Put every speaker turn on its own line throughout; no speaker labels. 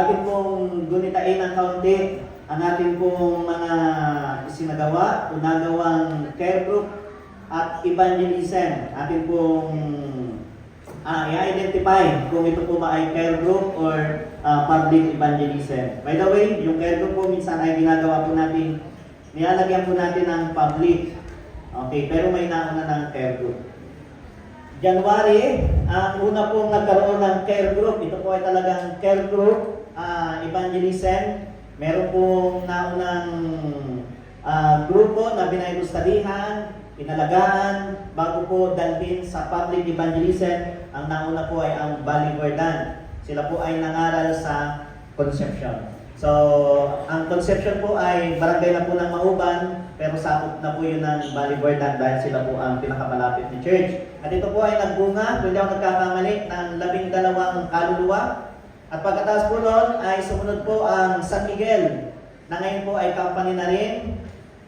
Atin pong gunitain ng kaunti ang ating pong mga isinagawa, unagawang care group at evangelism. Atin pong i-identify kung ito po ay care group or public evangelism. By the way, yung care group po minsan ay ginagawa po natin, nilalagyan po natin ng public. Okay, pero may nauna ng care group. January, ang una pong nagkaroon ng care group, ito po ay talagang care group, evangelism. Meron pong naunang grupo na binayustadihan, pinalagaan, bago po dalhin sa public evangelism. Ang nauna po ay ang Baliverdan. Sila po ay nangaral sa Concepcion. So, ang Concepcion po ay barangay na po ng Mauban, pero sakop na po yun ng Baliverdan dahil sila po ang pinakamalapit ni church. At ito po ay nagbunga, kung hindi ako nagkakamali, ng 12 kaluluwa. At pagkatapos po noon ay sumunod po ang San Miguel, na ngayon po ay company na rin.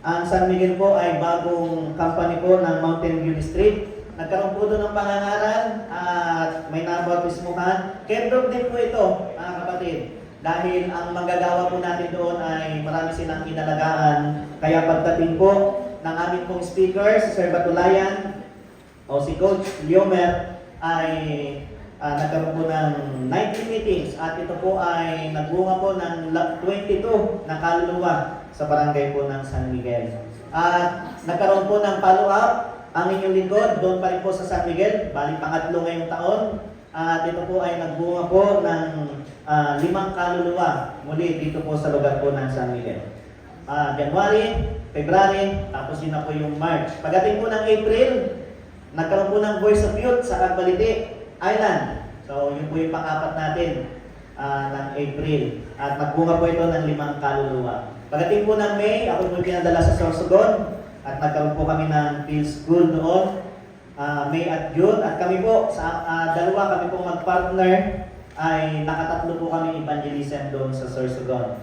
Ang San Miguel po ay bagong company po ng Mountain View District. Nagkaroon po doon ng pangangaral at may nabautismuhan. Care group din po ito, mga kapatid. Dahil ang manggagawa po natin doon ay marami silang inalagaan. Kaya pagdating po ng aming pong speaker, si Sir Batulayan o si Coach Liomer, ay nagkaroon po ng 90 meetings at ito po ay nagbunga po ng 22 na kaluluwa sa barangay po ng San Miguel. At nagkaroon po ng follow-up ang inyong lingkod doon pa rin po sa San Miguel, bali pangatlo ngayong taon. At ito po ay nagbunga po ng 5 kaluluwa muli dito po sa lugar po ng San Miguel. January, February, tapos yun na po yung March. Pagdating po ng April, nagkaroon po ng Voice of Youth sa Cagbalite Island. So, yun po yung pang-apat natin ng April. At nagbunga po ito ng 5 kaluluwa. Pagdating po ng May, ako po pinadala sa Sorsogon at nagkaroon po kami ng field school noon, May at June. At kami po, sa dalawa kami po mag-partner, ay nakatatlo po kami evangelism doon sa Sorsogon,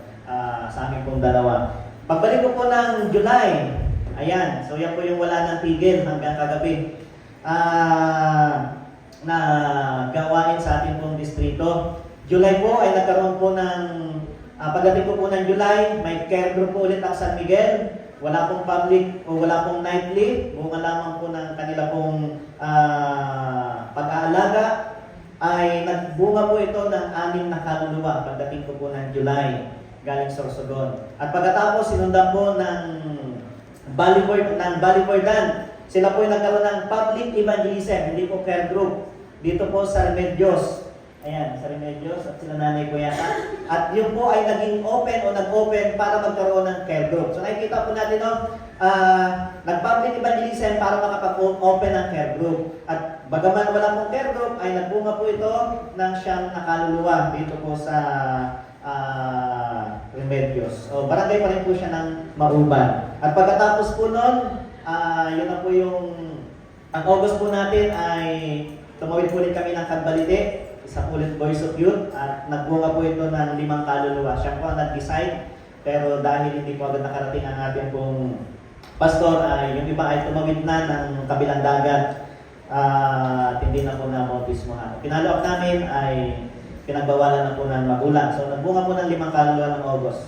sa aming pong dalawa. Pagbalik ko po ng July, ayan, so yan po yung wala ng tigil hanggang kagabi. Na gawain sa ating pong distrito. July po ay nagkaroon po ng, pagdating po ng July, may care group po ulit ang San Miguel. Wala pong public o wala pong nightly, bunga lamang po ng kanila pong pag-aalaga. Ay nagbunga po ito ng 6 na kaluluwa pagdating po ng July, galing Sorsogon. At pagkatapos sinundan po ng Baliverdan. Sila po ay nagkaroon ng public evangelism, hindi po care group. Dito po sa Remedios. Ayan, sa Remedios at sila nanay ko yata. At yun po ay naging open o nag-open para magkaroon ng care group. So nakikita po natin, nag-public evangelism para makapag-open ng care group. At bagaman wala pong care group, ay nagbunga po ito ng 9 na kaluluwa dito po sa Remedios. So barangay pa rin po siya ng Mauban. At pagkatapos po nun, yun na po yung, ang August po natin ay tumawid po ulit kami ng Cagbalite, isang ulit Voice of Youth, at nagbunga po ito ng 5 kaluluwa. Siya po ang nag-decide, pero dahil hindi po agad nakarating ang ating pong pastor, ay yung iba ay tumawid na ng kabilang dagat at hindi na po na bautismohan. Pinalo-up namin ay pinagbawalan na po ng magulang. So nagbunga po ng 5 kaluluwa ng August,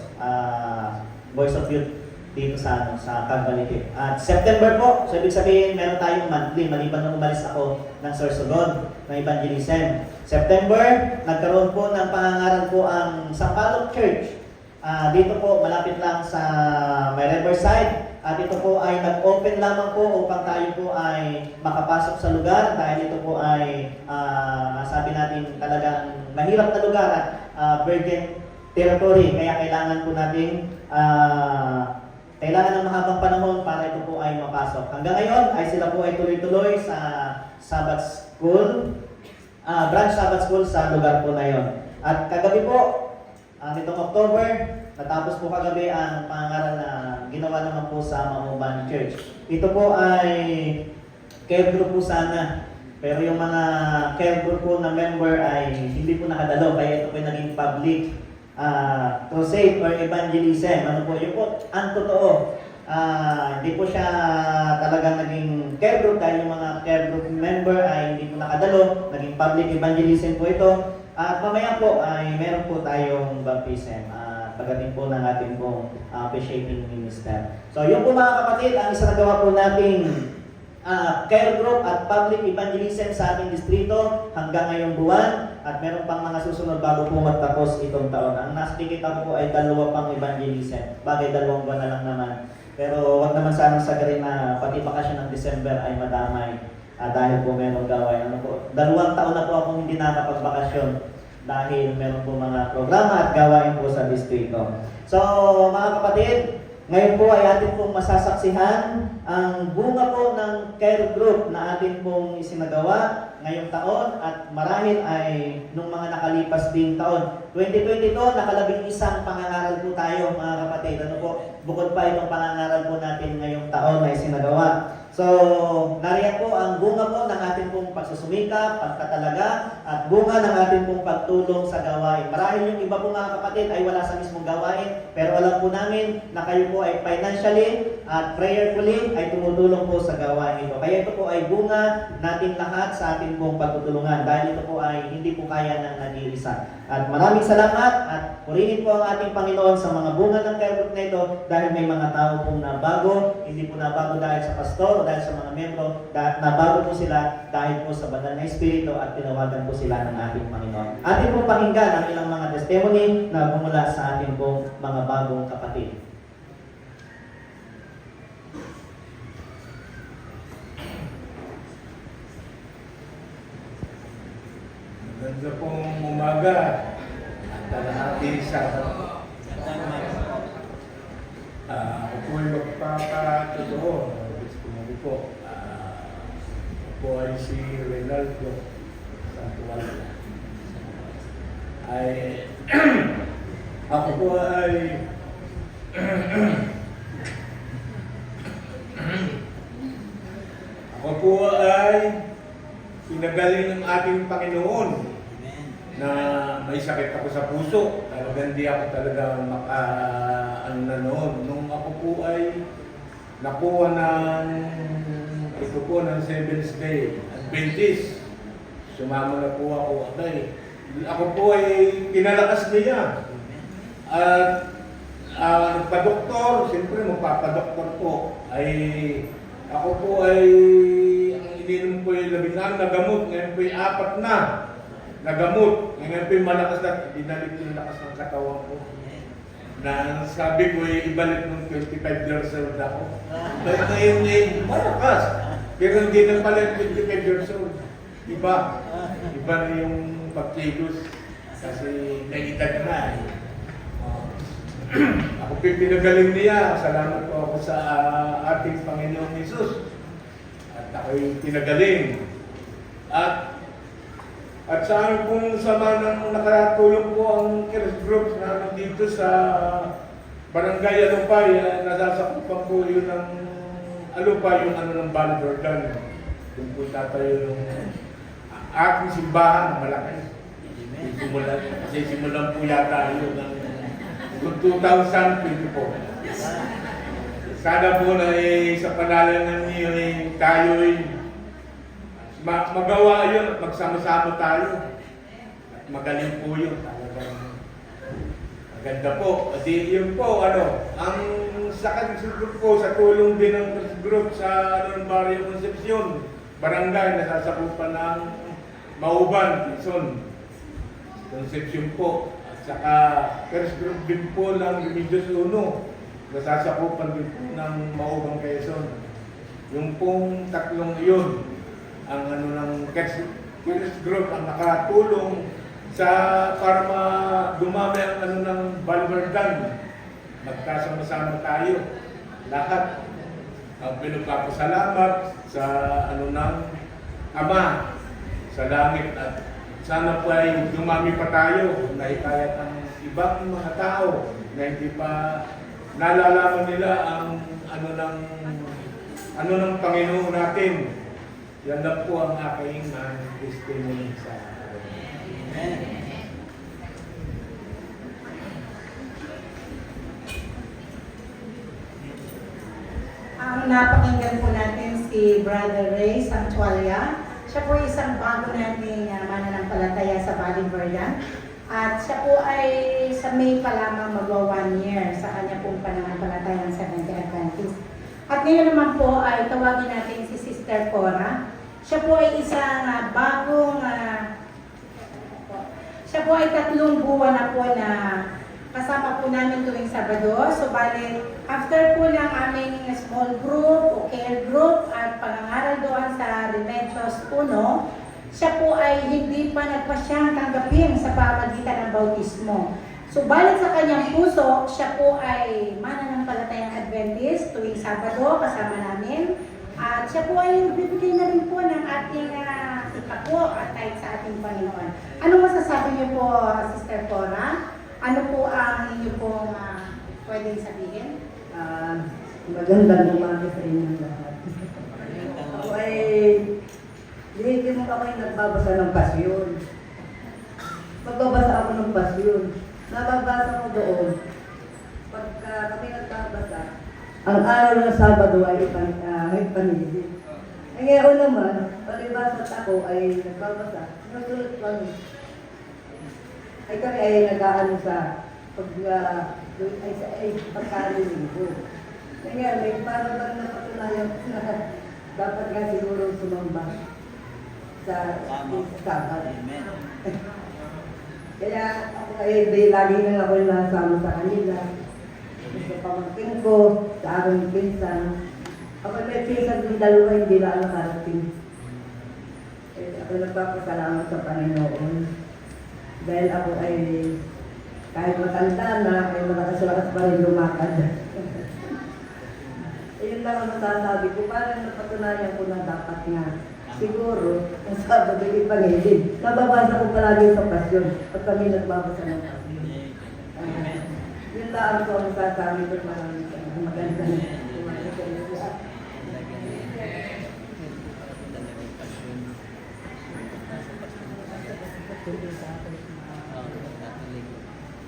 Voice of Youth dito sa Cagbalite. At September po, so ibig sabihin meron tayong monthly, maliban nung umalis ako ng Sorsogon, ng evangelism. September, nagkaroon po ng pangangaral po ang Sampaloc Church. Dito po, malapit lang sa may Riverside. At ito po ay nag-open lamang po upang tayo po ay makapasok sa lugar dahil ito po ay, sabi natin talagang mahirap na lugar at virgin territory. Kaya kailangan po natin kailangan ng mahabang panahon para ito po ay mapasok. Hanggang ngayon ay sila po ay tuloy-tuloy sa Sabbath School, branch Sabbath School sa lugar po na yon. At kagabi po, nitong October, natapos po kagabi ang pangaral na ginawa naman po sa Mauban Church. Ito po ay care group po sana. Pero yung mga care group po na member ay hindi po nakadalo, kaya ito po ay naging public crusade or evangelism. Ano po, yun po ang totoo. Hindi po siya talagang naging care group dahil yung mga care group member ay hindi po nakadalo. Naging public evangelism po ito. At mamaya po ay meron po tayong baptism pagdating po ng ating pong appreciating minister. So yun po mga kapatid, ang isa na gawa po nating care group at public evangelism sa ating distrito hanggang ngayong buwan, at meron pang mga susunod bago po magtapos itong taon. Ang nakikita ko po ay 2 pang evangelism, bagay 2 buwan na lang naman. Pero wag naman sanang sagarin na pati bakasyon ng December ay madamay dahil po merong gawain. 2 taon na po akong hindi nakapagbakasyon dahil meron po mga programa at gawain po sa distrito. So mga kapatid, ngayon po ay atin pong masasaksihan ang bunga po ng care group na atin pong isinagawa ngayong taon, at marahil ay nung mga nakalipas ding taon. 2022, nakalabing-isang pangangaral po tayo mga kapatid. Ano po, bukod pa itong pangangaral po natin ngayong taon na isinagawa. So, nariyan po ang bunga po ng ating pong pagsusumikap, pagtatalaga, at bunga ng ating pong pagtulong sa gawain. Marahil yung iba po mga kapatid ay wala sa mismong gawain, pero alam po namin na kayo po ay financially at prayerfully ay tumutulong po sa gawain ito. Kaya ito po ay bunga natin lahat sa ating pong pagtutulungan, dahil ito po ay hindi po kaya ng nag-iisa. At maraming salamat at purihin po ang ating Panginoon sa mga bunga ng care group na ito, dahil may mga tao pong nabago, hindi po nabago dahil sa pastor o dahil sa mga membro, nabago po sila dahil po sa banal na Espiritu at tinawagan po sila ng ating Panginoon. Atin po pakinggan ang ilang mga testimony na bumula sa ating pong mga bagong kapatid.
Ganda pong umaga at kalahati sa ako po yung magpapatotoo. Ako po, ako po ay si Reynaldo Santual. Ako po ay pinagaling ng ating Panginoon na may sakit ako sa puso. Talagang hindi ako talaga ano na noon. Nung ako po ay nakuha ng Seventh Day Adventist, sumama na po ako. Ako po ay pinalakas niya. At nagpa-doktor, siyempre magpapadoktor po. Ako po ay ininom po yung 16 na gamot, ngayon po yung 4 na gamot. Ngayon po yung malakas na, dinalik yung lakas ng katawan ko. Na sabi ko ibalik nung 25 years old ako. Dahil ngayon malakas. Pero hindi na pala 25 years old. Iba na yung pagkilos. Kasi naitag na ako pinagaling niya. Salamat po ako sa ating Panginoong Hesus. Ako'y pinagaling. At sa amin pong sama ng nakatulong po ang care group na dito sa Barangay Alupay, nasasakupan po yun ng Alupay, yung ng Balverdan. Yung po tatayo ng aking simbahan na malaki. Simulan po yata yun ng 2020 po. Sana po na sa panalangan niyo tayo'y magawa yun at magsama-sama tayo. At magaling po yun. Maganda po. At yun po, ang sakit group po sa tulong din ng group sa Barrio Concepcion, barangay, nasasakupan ng Mauban, Quezon. Concepcion po. At saka first group din po ng Remedios 1, nasasakupan din po ng Mauban, Quezon. Yung pong tatlong iyon, ang ng Kids Group ang nakatulong para dumami ang ng Balverdan. Magkasama-sama tayo. Lahat ang pinagpapasalamat sa ng Ama sa langit, at sana po ay dumami pa tayo, naikayat ang ibang mga tao na hindi pa nalalaman nila ang ng Panginoon natin. Yan lang po ang aking testimony sa Amen.
Ang napakinggan po natin si Brother Ray Santualia. Siya po isang bago nating mananampalataya sa Valley Verdan. At siya po ay sa May pa lamang magwa 1 year sa kanya pong pananampalataya ng Seventh-day Adventist. At ngayon naman po ay tawagin natin si Sister Cora. Siya po ay isang siya po ay 3 buwan na po na kasama po namin tuwing Sabado. So, bali, after po ng aming small group o care group at pangangaral doon sa Remedios 1, siya po ay hindi pa nagpasyang tanggapin sa pamagitan ng bautismo. So, balik sa kanyang puso, siya po ay mananampalatayang Adventist tuwing Sabado kasama namin. At siya po ay bibigay na rin po ng ating ikapo at kahit sa ating Panginoon. Ano masasabi niyo po, Sister Cora? Ano po ang inyo pong pwedeng sabihin?
Magandang umaga sa inyong lahat. Ako ay hindi mo ako ay nagbabasa ng pasyon. Magbabasa ako ng pasyon. Nababasa ko doon. Pagka kami nagbabasa, ang araw ng Sabado ay panigid. Ngayon naman, palibasat ako ay nagbabasa. Nasulot kami. Ay kami ay nag-aano sa pagkaliling ko. Ngayon, may parang bang napatunayan na dapat nga siguro sumamba sa Sabad. Kaya ako ay lagi nang ako nasama sa kanila. Sa pamangkin ko, sa aking pinsan. Ako may pinsan din dalawa, hindi lang nakarating. Ako nagpapasalamat sa Panginoon. Dahil ako ay kahit matanda na, ay malakas-lakas pa rin lumakad. Ayun lang ang masasabi ko, parang napatunayan ko na dapat nga. Siguro, ang Sabado ay ipangilin. Nababasa ko palagi sa pasyon at kami nagbabasa ng pasyon. Yun lang ako ang masasabi ko, maganda na.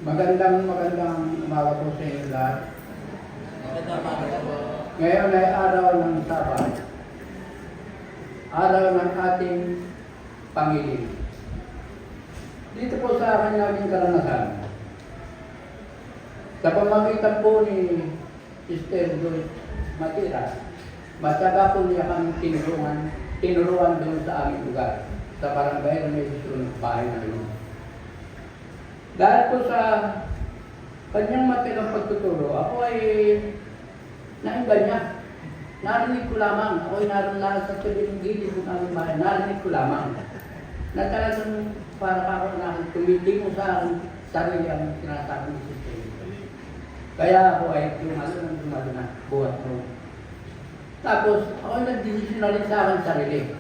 Magandang umaga po sa inyo lahat. Ngayon ay araw ng Sabat. Araw ng ating Panginoon. Dito po sa akin naging karanasan. Sa pamamagitan po ni Sister Joyce Matira, matyaga po niya kami tinuruan doon sa aming lugar, sa barangay na may gusto ng bahay namin. Dahil po sa kanyang matigang pagtuturo, ako ay nainggan niya. Narinig ko lamang, ako ay naroon lang sa gilid ng aming bahay, narinig ko lamang. Na talagang para ako na tumiting mo sa aking sarili ang sinasabi ni Sister. Kaya ako ay dumalo na, buhat mo. Tapos, ako ay nag-desisyon na rin sa aking sarili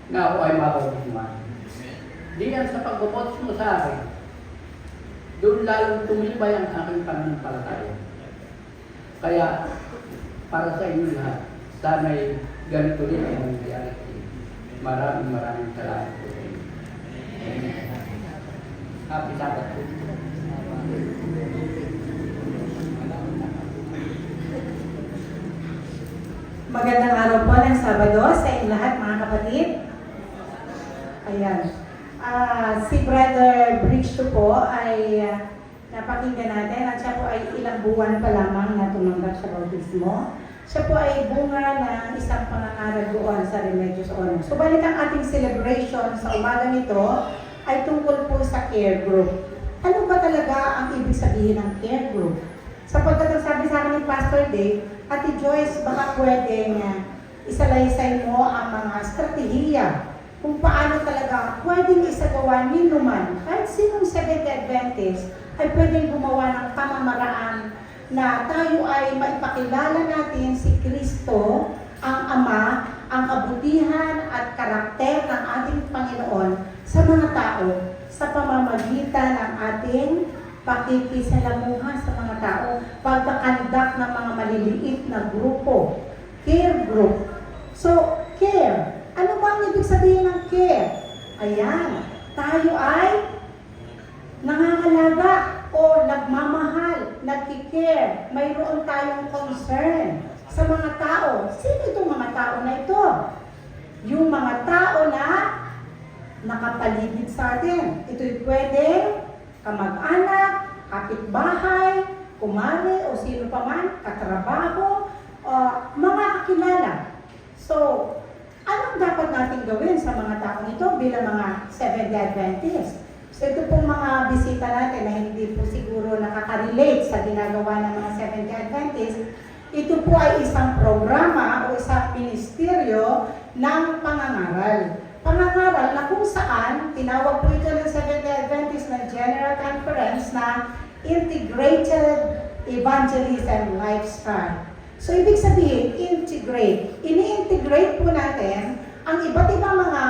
na ako ay mabautisman. Diyan sa pagbabautis mo sa akin, doon lalong tumibay ang aking pananampalataya. Kaya, para sa inyo lahat, sana'y ganito rin ang nangyayari. Maraming salamat po. Happy Sabbath po.
Magandang araw po ng Sabado sa inyong lahat, mga kapatid. Ayan. Si Brother Bridge po ay napakinggan natin at siya po ay ilang buwan pa lamang na tumanggap sa bautismo. Siya po ay bunga ng isang pangangaral doon sa Remedios 1. So balik ang ating celebration sa umaga nito ay tungkol po sa care group. Ano ba talaga ang ibig sabihin ng care group? Sapagkat ang sabi sa akin ni Pastor Dave, Ate Joyce, baka pwedeng isalaysay mo ang mga strategiya kung paano talaga pwedeng isagawa nino man, kahit sinong Seventh-day Adventist ay pwedeng gumawa ng pamamaraan na tayo ay maipakilala natin si Kristo, ang Ama, ang kabutihan at karakter ng ating Panginoon sa mga tao sa pamamagitan ng ating pakikisalamuha sa mga tao, pagkakandak ng mga maliliit na grupo, care group. So, care. Ano ba ang ibig sabihin ng care? Ayan, tayo ay nangangalaga o nagmamahal, nagkikare. Mayroon tayong concern sa mga tao. Sino itong mga tao na ito? yung mga tao na nakapaligid sa atin. Ito'y pwede kamag-anak, kapitbahay, kumare o sino pa man, katrabaho, mga kakilala. So, anong dapat natin gawin sa mga taong ito bilang mga Seventh-day Adventists? So, ito pong mga bisita natin na hindi po siguro nakaka-relate sa ginagawa ng mga Seventh-day Adventists, ito po ay isang programa o isang ministeryo ng pangangaral. Pangangaral na kung saan, tinawag po ito ng Seventh-day Adventist na General Conference na Integrated Evangelism Lifestyle. So, ibig sabihin, integrate. Ini-integrate po natin ang iba't ibang mga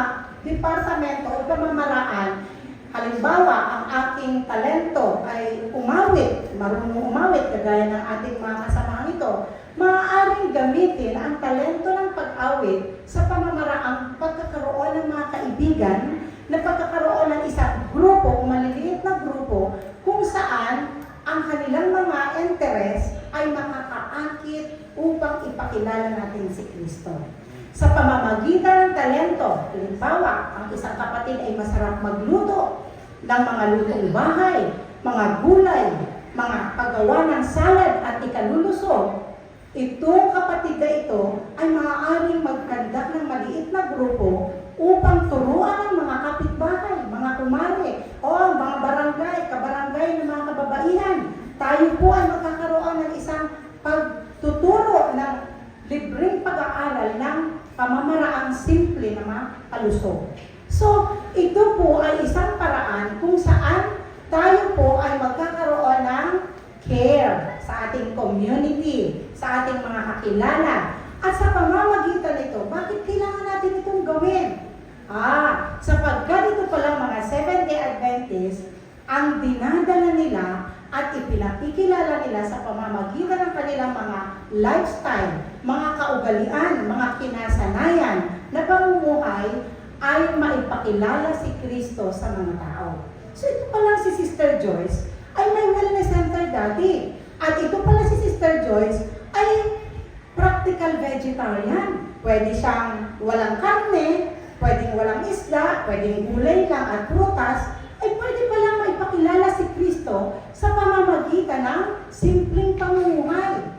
departamento o pamamaraan. Halimbawa, ang aking talento ay umawit, marunong umawit, kagaya ng ating mga kasamahan ito, maaaring gamitin ang talento ng pag-awit sa pamamaraang pagkakaroon ng mga kaibigan, na pagkakaroon ng isang grupo, maliliit na grupo, kung saan ang kanilang mga interes ay makakaakit upang ipakilala natin si Kristo. Sa pamamagitan ng talento, halimbawa, ang isang kapatid ay masarap magluto ng mga lutong bahay, mga gulay, mga paggawa ng salad at ikalulusog, itong kapatid na ito ay maaaring magkandak ng maliit na grupo upang turuan ang mga kapitbahay, mga kumare, o mga barangay, kabarangay ng mga kababaihan. Tayo po ay magkakaroon ng isang pagtuturo ng libreng pag-aaral ng pamamaraang simple na makalusog. So, ito po ay isang paraan kung saan tayo po ay magkakaroon ng care sa ating community, sa ating mga kakilala. At sa pamamagitan nito, bakit kailangan natin itong gawin? Sapagkat ito palang mga Seventh-day Adventists, ang dinadala nila at ipinapikilala nila sa pamamagitan ng kanilang mga lifestyle, mga kaugalian, mga kinasanayan na pamumuhay ay maipakilala si Kristo sa mga tao. So ito pala si Sister Joyce ay may wellness center dati. At ito pala si Sister Joyce ay practical vegetarian. Pwede siyang walang karne, pwedeng walang isda, pwedeng gulay lang at prutas, ay pwede palang maipakilala si Kristo sa pamamagitan ng simpleng pamumuhay.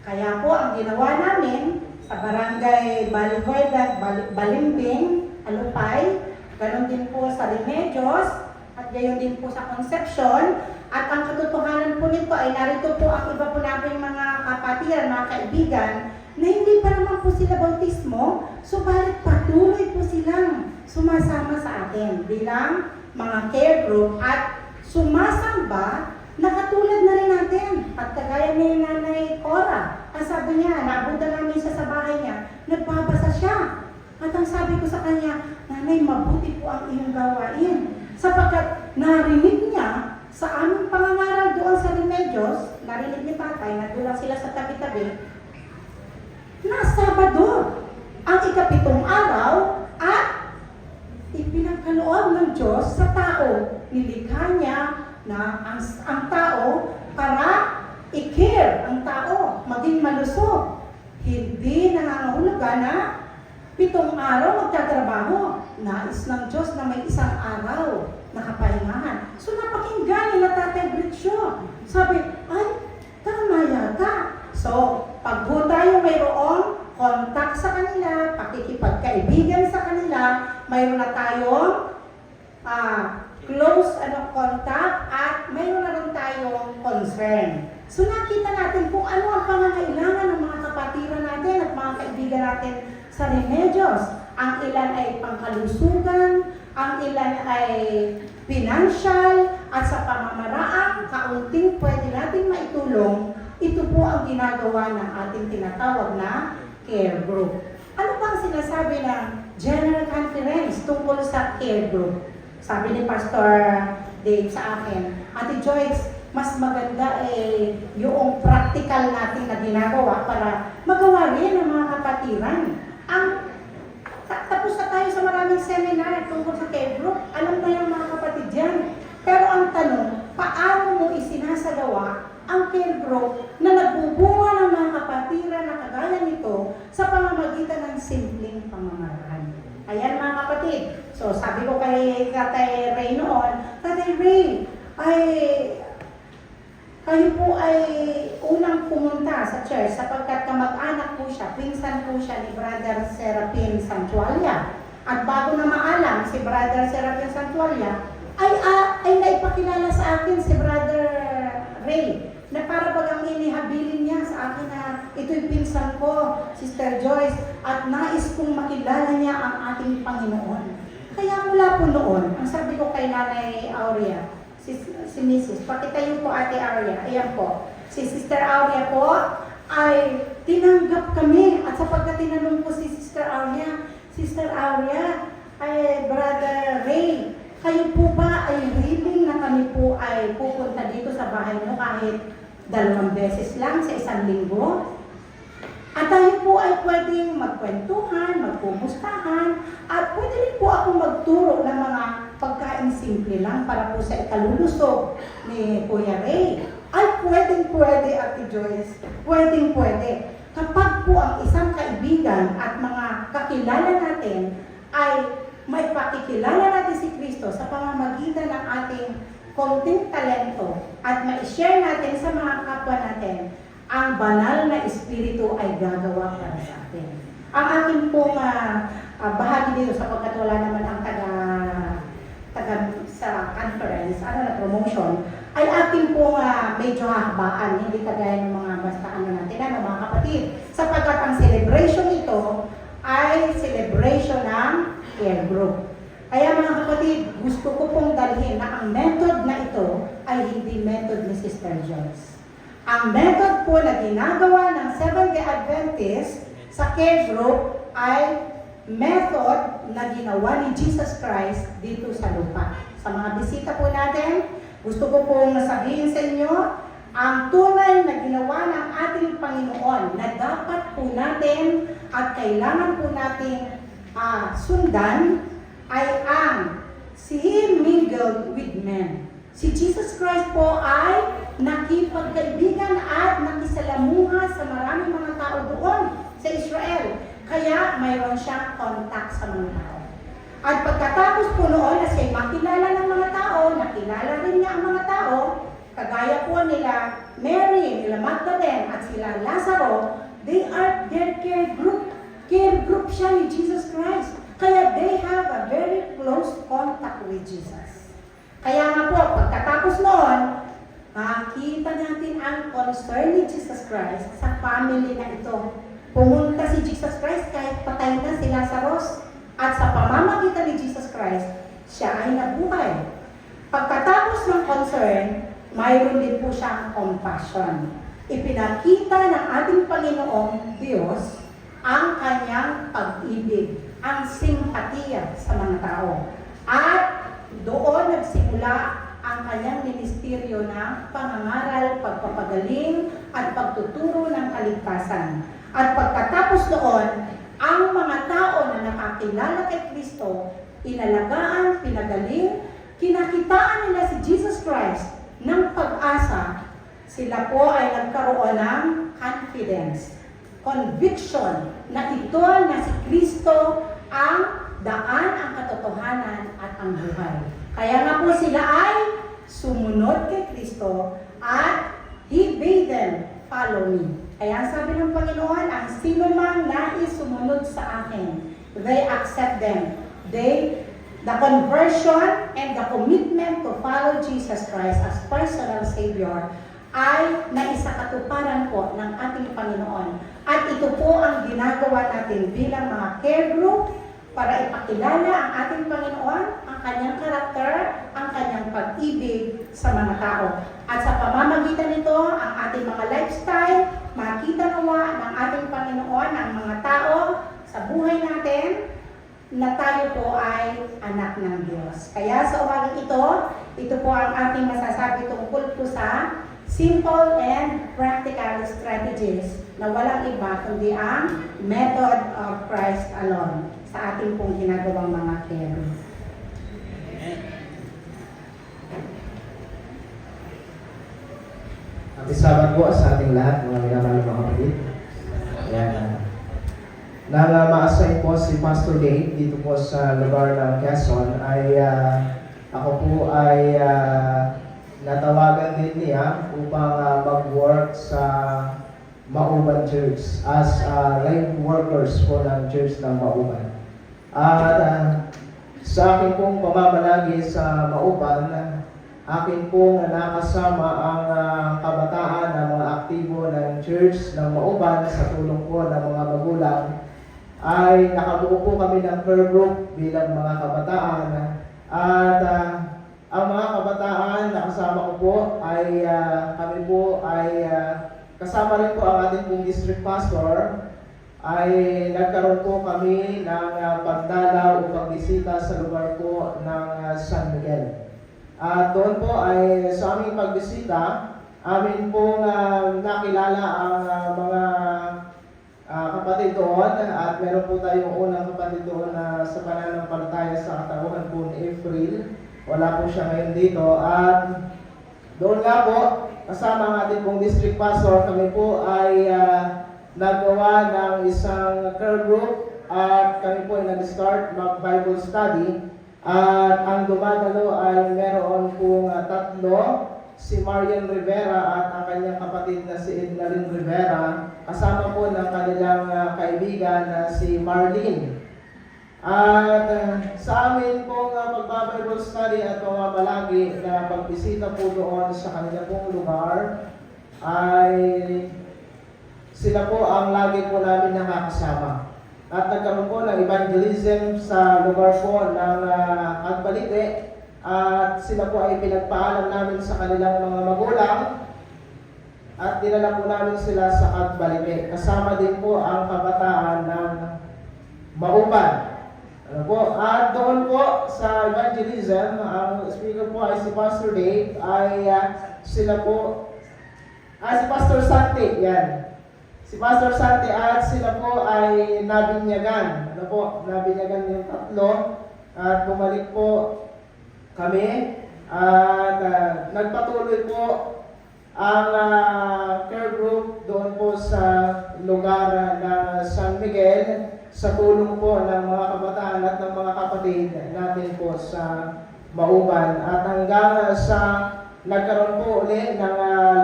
Kaya po ang ginawa namin sa barangay Balivuelda, Balimbing, Alupay, ganon din po sa Remedios, at gayon din po sa Concepcion. At ang katotohanan po nito ay narito po ang iba po namin mga kapatiran, mga kaibigan, na hindi pa naman po sila bautismo, subalit patuloy po silang sumasama sa atin bilang mga care group at sumasamba na katulad na rin natin. At kagaya ni Nanay Cora, ang sabi niya, naabutan namin siya sa bahay niya, nagbabasa siya. At ang sabi ko sa kanya, Nanay, mabuti po ang iyong gawain. Sapagkat narinig niya sa aming pangangaral doon sa Remedios, narinig ni Tatay, nagulang sila sa tabi-tabi, na Sabado, ang ika-7 araw, at ipinagkaloob ng Diyos sa tao. Nilikha niya na ang tao para i-care ang tao, maging malusog. Hindi nangangahulugan na 7 araw magtatrabaho. Nais ng Diyos na may isang araw na kapahingahan. So napakinggan ni Tatay Britsyo. Sabi, ay, tama yata. So, pag po tayo mayroong contact sa kanila, pakikipagkaibigan sa kanila, mayroon na tayong close contact at mayroon na rin tayong concern. So nakita natin kung ano ang pangangailangan ng mga kapatiran natin at mga kaibigan natin sa Remedios. Ang ilan ay pangkalusugan, ang ilan ay financial, at sa pamamaraang kaunting pwede natin maitulong. Ito po ang ginagawa ng ating tinatawag na care group. Ano bang sinasabi ng General Conference tungkol sa care group? Sabi ni Pastor Dave sa akin, Ate Joyce, mas maganda yung practical natin na ginagawa para magawa rin ng mga kapatiran. Tapos na tayo sa maraming seminar tungkol sa care group. Alam na yung mga kapatid yan. Pero ang tanong, paano mo isinasagawa ang care group na nagbubunga ng mga kapatiran na kagaya nito sa pamamagitan ng simpleng pamamaraan? kapatid. So sabi ko kay Tatay Ray noon, Tatay Ray, kayo po ay unang pumunta sa church sapagkat kamag-anak po siya, pinsan po siya ni Brother Serapin Santualia. At bago na maalam si Brother Serapin Santualia, ay naipakilala sa akin si Brother Ray na para bagang inihabilin niya sa akin na ito'y pinsan ko, Sister Joyce, at nais kong makilala niya ang ating Panginoon. Kaya mula po noon, ang sabi ko kay Nanay Aurea, si Mrs., pakitayo po Ate Aurea, ayan po, si Sister Aurea po ay tinanggap kami at sapagkat tinanong po si Sister Aurea, ay Brother Ray, kayo po ba ay willing na kami po ay pupunta dito sa bahay mo kahit 2 beses lang sa isang linggo? At tayo po ay pwedeng magkwentuhan, magkumustahan, at pwede rin po ako magturo ng mga pagkain simple lang para po sa ikalulusog ni Kuya Ray. Ay pwede Ate Joyce, pwede. Kapag po ang isang kaibigan at mga kakilala natin ay may pakikilala natin si Kristo sa pamamagitan ng ating konting talento at ma-share natin sa mga kapwa natin, ang banal na espiritu ay gagawa para sa atin. Ang ating pong bahagi dito sapagkat wala naman ang taga sa conference, na promotion, ay ating pong medyo hahabaan, hindi kagaya ng mga basta natin, mga kapatid. Sapagkat ang celebration ito ay celebration ng care group. Kaya mga kapatid, gusto ko pong dalhin na ang method na ito ay hindi method ni Sister Joyce. Ang method po na ginagawa ng Seventh-day Adventist sa care group ay method na ginawa ni Jesus Christ dito sa lupa. Sa mga bisita po natin, gusto ko pong sabihin sa inyo, ang tunay na ginawa ng ating Panginoon na dapat po natin at kailangan po nating sundan ay ang He mingled with men. Si Jesus Christ po ay nakipagkaibigan at nakisalamuha sa maraming mga tao doon sa Israel. Kaya mayroon siyang contact sa mga tao. At pagkatapos po noon na siya makilala ng mga tao, nakilala rin niya ang mga tao, kagaya po nila Mary, nila Magdalene at sila Lazaro, they are their care group. Care group siya ni Jesus Christ. Kaya they have a very close contact with Jesus. Kaya nga po, pagkatapos noon, makita natin ang concern ni Jesus Christ sa family na ito. Pumunta si Jesus Christ kahit patay na si Lazarus. At sa pamamagitan ni Jesus Christ, siya ay nabuhay. Pagkatapos ng concern, mayroon din po siyang compassion. Ipinakita ng ating Panginoong Diyos ang kanyang pag-ibig, ang simpatiya sa mga tao. At doon nagsimula ang kanyang ministeryo ng pangangaral, pagpapagaling, at pagtuturo ng kaligtasan. At pagkatapos noon, ang mga tao na nakakilala kay Kristo, inalagaan, pinagaling, kinakitaan nila si Jesus Christ ng pag-asa, sila po ay nagkaroon ng confidence, conviction na ito na si Kristo ang daan, ang katotohanan at ang buhay. Kaya nga po sila ay sumunod kay Kristo at He bade them, follow me. Kaya sabi ng Panginoon, ang sino mang nais sumunod sa akin, they accept them. The conversion and the commitment to follow Jesus Christ as personal Savior ay naisakatuparan po ng ating Panginoon. At ito po ang ginagawa natin bilang mga care group para ipakilala ang ating Panginoon, ang kanyang karakter, ang kanyang pag-ibig sa mga tao. At sa pamamagitan nito, ang ating mga lifestyle, makita nawa ng ating Panginoon ang mga tao sa buhay natin na tayo po ay anak ng Diyos. Kaya sa umagang ito po ang ating masasabi tungkol po sa simple and practical strategies na walang iba kundi ang method of Christ alone sa ating pong ginagawang mga care.
Ang isabat po sa ating lahat, mga minamahal mga kapatid. Ayan.
nang ma-assign po si Pastor Dave dito po sa lugar ng Quezon ay ako po ay natawagan din niya upang mag-work sa Mauban Church as lay workers po ng Church ng Mauban. At sa akin pong pamamalagi sa Mauban, akin pong nakasama ang kabataan ng mga aktibo ng Church ng Mauban sa tulong po ng mga magulang ay nakabuo po kami ng prayer group bilang mga kabataan. At ang mga kabataan na kasama ko po ay kami po ay kasama rin po ang ating pong district pastor ay nagkaroon po kami ng pagdalaw o pagbisita sa lugar po ng San Miguel. At doon po ay sa aming pagbisita, amin pong nakilala ang mga kapatid doon at meron po tayong unang kapatid doon na sa pananampalataya sa katauhan po ni April. Wala po siya ngayon dito at doon nga po kasama ang ating pong district pastor, kami po ay nagawa ng isang care group at kami po ay nag-start mag-Bible study. At ang dumadalo ay meron pong tatlo, si Marian Rivera at ang kanyang kapatid na si Ednalyn Rivera, kasama po ng kanilang kaibigan na si Marlene. At sa amin pong pag-Bible study at pamamalagi na pagbisita po doon sa kanilang pong lugar, ay sila po ang lagi po namin nakakasama. At nagkaroon po ng evangelism sa lugar po ng Agbalite. At sila po ay pinagpaalam namin sa kanilang mga magulang. At dinala po namin sila sa Agbalite. Kasama din po ang kabataan ng Mauban. Ano po? At doon po sa evangelism, ang speaker po ay si Pastor Dave. Ay sila po, si Pastor Santi, yan. Si Pastor Santi at sila po ay nabinyagan. Ano po? Nabinyagan yung tatlo. At bumalik po kami. At nagpatuloy po ang care group doon po sa lugar ng San Miguel sa tulong po ng mga kabataan at ng mga kapatid natin po sa Mauban. At hanggang sa nagkaroon po ulit ng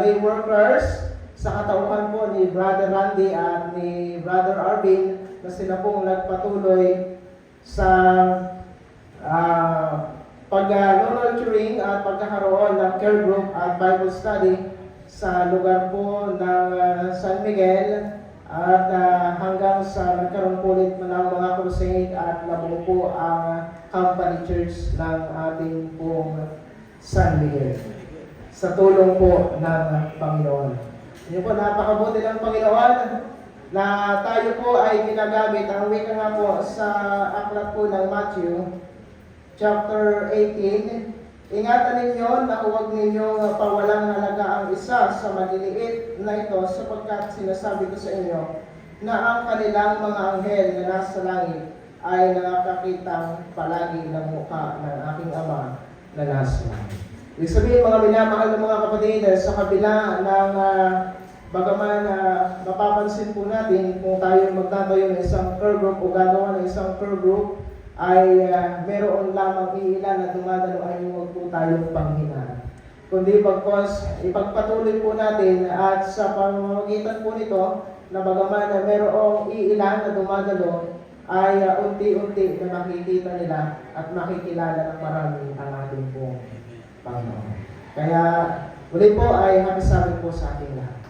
lay workers sa katauhan po ni Brother Randy at ni Brother Arvin na sila pong nagpatuloy sa pag-nurturing at pagkakaroon ng care group at Bible study sa lugar po ng San Miguel at hanggang sa nagkaroon po ulit ng mga crusade at nabuo po ang company church ng ating pong San Miguel sa tulong po ng Panginoon. Yun po, napakabuti ng Panginoon na tayo po ay ginagamit. Ang wika nga po sa aklat po ng Matthew chapter 18, ingatan ninyo na huwag ninyong pawalang halaga ang isa sa maliliit na ito sapagkat sinasabi ko sa inyo na ang kanilang mga anghel na nasa langit ay nakakitang palagi ng mukha ng aking Ama na nasa langit. Ibig sabihin mga minamahal ng mga kapatid, sa kabila ng bagaman mapapansin po natin kung tayo magtatayo ng isang care group o gagawa ng isang care group ay meron lamang iilan na dumadalo ay huwag po tayong panghinaan. Kundi bagkos ipagpatuloy po natin at sa pamamagitan po nito na bagaman na merong iilan na dumadalo ay unti-unti na makikita nila at makikilala ng marami ang ating pong Panginoon. Kaya muli po ay happy Sabbath po sa ating lahat.